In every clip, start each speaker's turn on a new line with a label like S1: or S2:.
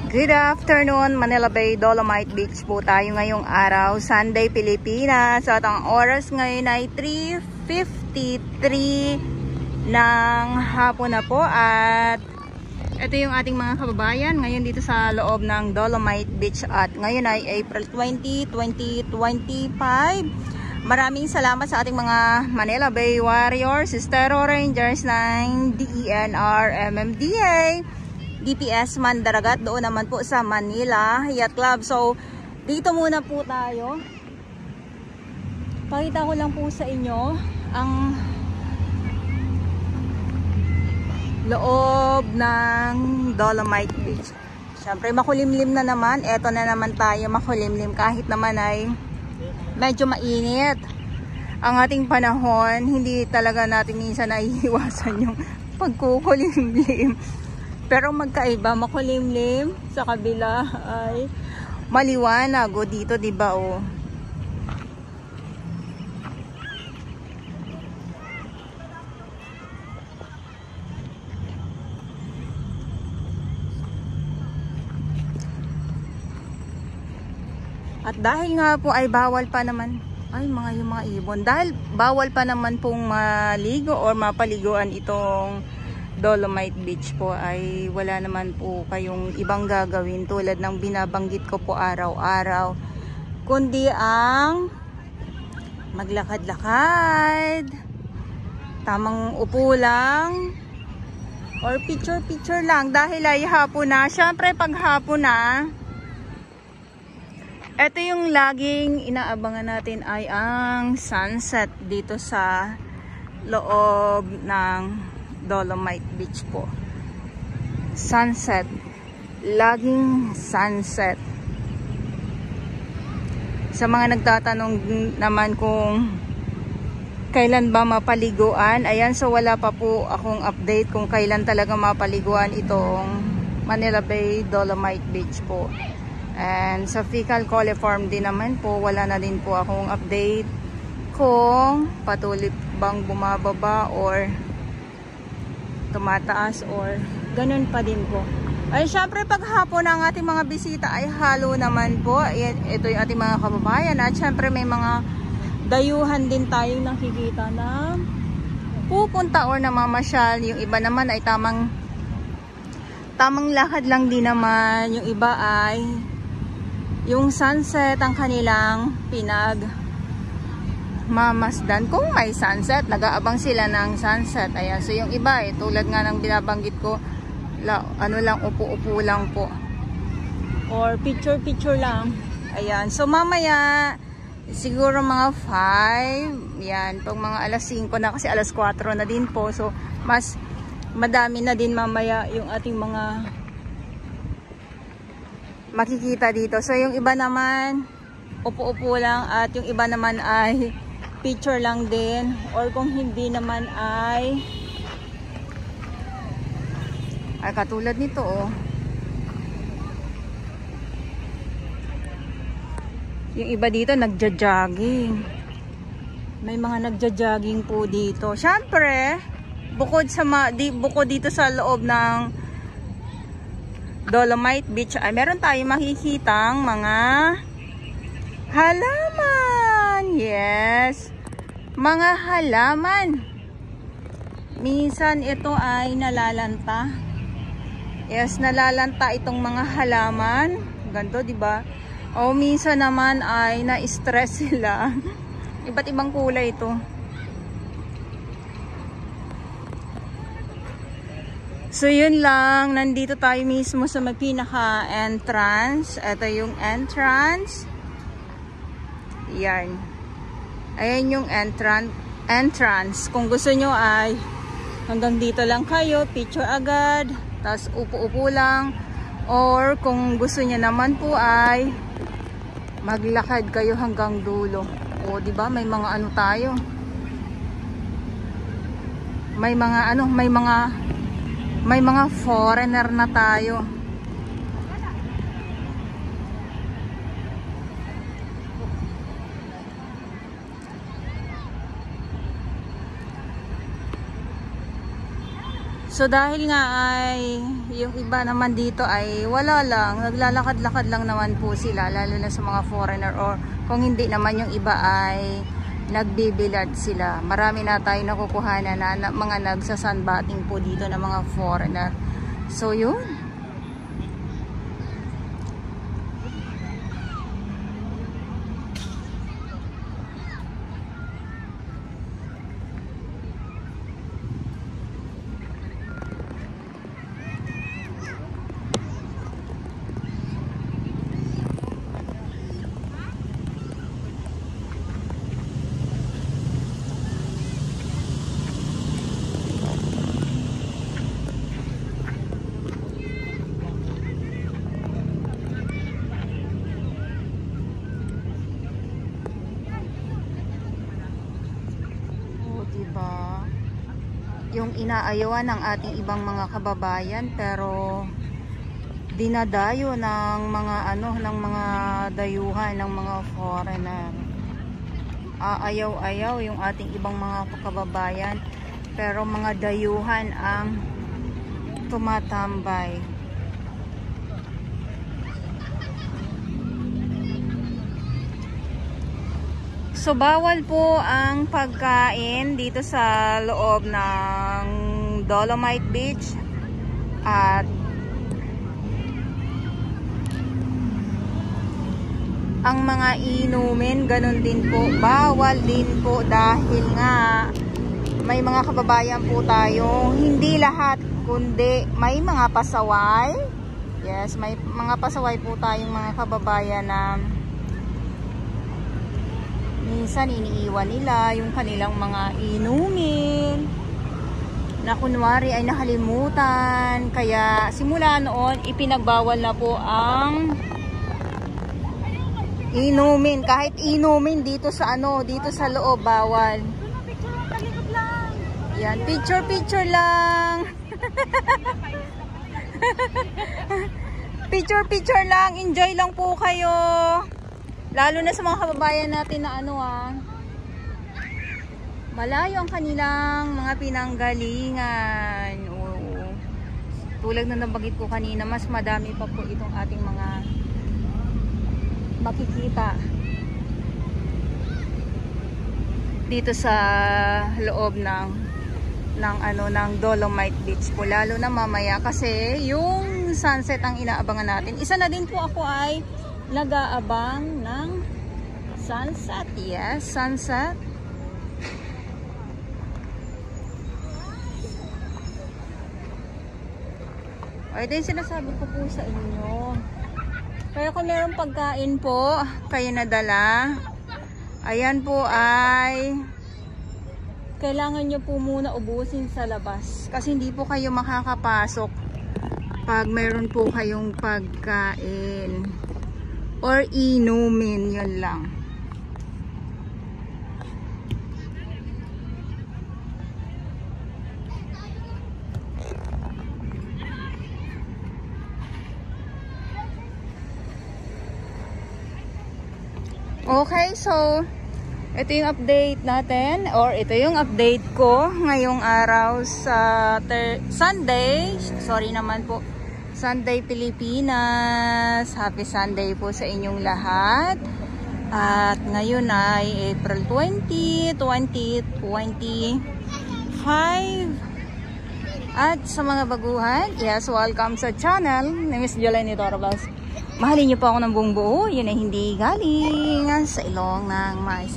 S1: Good afternoon, Manila Bay, Dolomite Beach po tayo ngayong araw, Sunday, Pilipinas. At ang oras ngayon ay 3:53 ng hapon na po. At ito yung ating mga kababayan ngayon dito sa loob ng Dolomite Beach. At ngayon ay April 20, 2025. Maraming salamat sa ating mga Manila Bay Warriors, Estero Rangers ng DENR, MMDA, DPS Mandaragat, doon naman po sa Manila Yacht Club. So, dito muna po tayo. Pakita ko lang po sa inyo ang loob ng Dolomite Beach. Siyempre, makulimlim na naman. Eto na naman tayo, makulimlim. Kahit naman ay medyo mainit ang ating panahon, hindi talaga natin minsan naiiwasan yung pagkukulimlim. Pero magkaiba, makulimlim, sa kabila ay maliwanag. O dito, diba, o. At dahil nga po ay bawal pa naman, ay yung mga ibon, dahil bawal pa naman pong maligo or mapaliguan itong Dolomite Beach po, ay wala naman po kayong ibang gagawin tulad ng binabanggit ko po araw-araw, kundi ang maglakad-lakad, tamang upo lang, or picture-picture lang dahil ay hapon na. Syempre pag hapon na, ito yung laging inaabangan natin ay ang sunset dito sa loob ng Dolomite Beach po. Sunset. Laging sunset. Sa mga nagtatanong naman kung kailan ba mapaliguan, ayan, so wala pa po akong update kung kailan talaga mapaliguan itong Manila Bay Dolomite Beach po. And sa fecal coliform din naman po, wala na din po akong update kung patuloy bang bumababa or tumataas or ganun pa din po. Ay syempre pag hapon ang ating mga bisita ay halo naman po. Ito yung ating mga kababayan. At syempre may mga dayuhan din tayong nakikita na pupunta or namamasyal. Yung iba naman ay tamang lakad lang din naman. Yung iba ay yung sunset ang kanilang mamasdan. Kung may sunset, nag-aabang sila ng sunset. Ayan, so yung iba tulad nga ng binabanggit ko, ano lang, upo-upo lang po. Or picture-picture lang. Ayan, so mamaya, siguro mga 5, yan, pag mga alas 5 na, kasi alas 4 na din po. So, mas madami na din mamaya yung ating mga makikita dito. So, yung iba naman, upo-upo lang, at yung iba naman ay picture lang din, or kung hindi naman ay katulad nito, oh. Yung iba dito nagja-jogging. May mga nagja-jogging po dito. Syempre, bukod dito sa loob ng Dolomite Beach ay meron tayong makikitang mga halaman. Yes, mga halaman. Minsan ito ay nalalanta. Yes, nalalanta itong mga halaman. Ganto, di ba? O minsan naman ay na-stress sila. Iba't ibang kulay ito. So yun lang, nandito tayo mismo sa pinaka-entrance. Ito yung entrance. Yan. Ayan yung entrance. Kung gusto nyo ay hanggang dito lang kayo, picture agad, tapos upo-upo lang. Or kung gusto nyo naman po ay maglakad kayo hanggang dulo. O diba, may mga ano tayo. May mga foreigner na tayo. So dahil nga ay yung iba naman dito ay wala lang, naglalakad-lakad lang naman po sila, lalo na sa mga foreigner, or kung hindi naman yung iba ay nagbibilad sila. Marami na tayo nakukuhanan na mga nagsasunbathing po dito na mga foreigner. So yun. Diba? Yung inaayawan ng ating ibang mga kababayan, pero dinadayo ng mga ng mga dayuhan ng mga foreigner. Aayaw-ayaw yung ating ibang mga kababayan, pero mga dayuhan ang tumatambay. So bawal po ang pagkain dito sa loob ng Dolomite Beach, at ang mga inumin ganun din po, bawal din po, dahil nga may mga kababayan po tayo, hindi lahat kundi may mga pasaway. Yes, may mga pasaway po tayong mga kababayan na minsan iniiwan nila yung kanilang mga inumin na kunwari ay nakalimutan. Kaya simula noon ipinagbawal na po ang inumin. Kahit inumin dito sa dito sa loob, bawal. Yan, picture lang. Picture lang, enjoy lang po kayo. Lalo na sa mga kababayan natin na malayo ang kanilang mga pinanggalingan. Oo. Tulad na nabanggit ko kanina, mas madami pa po itong ating mga makikita dito sa loob ng Dolomite Beach po, lalo na mamaya kasi yung sunset ang inaabangan natin. Isa na din po ako ay nag-aabang ng sunset. Yes, sunset. Ay, ito yung sinasabi ko po sa inyo. Kaya kung meron pagkain po kayo nadala, ayan po ay kailangan nyo po muna ubusin sa labas, kasi hindi po kayo makakapasok pag meron po kayong pagkain or inumin. Yun lang. Okay, so ito yung update natin, or ito yung update ko ngayong araw sa Sunday. Sorry naman po, Sunday Pilipinas. Happy Sunday po sa inyong lahat. At ngayon ay April 20, 2025. At sa mga baguhan, yes, welcome sa channel ni Miss Jolene Torres. Mahalin niyo po ako ng buong buo. Yun ay hindi galing sa ilong ng mais.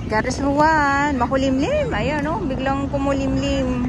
S1: Garis Juan, makulimlim. Ayan, biglang kumulimlim.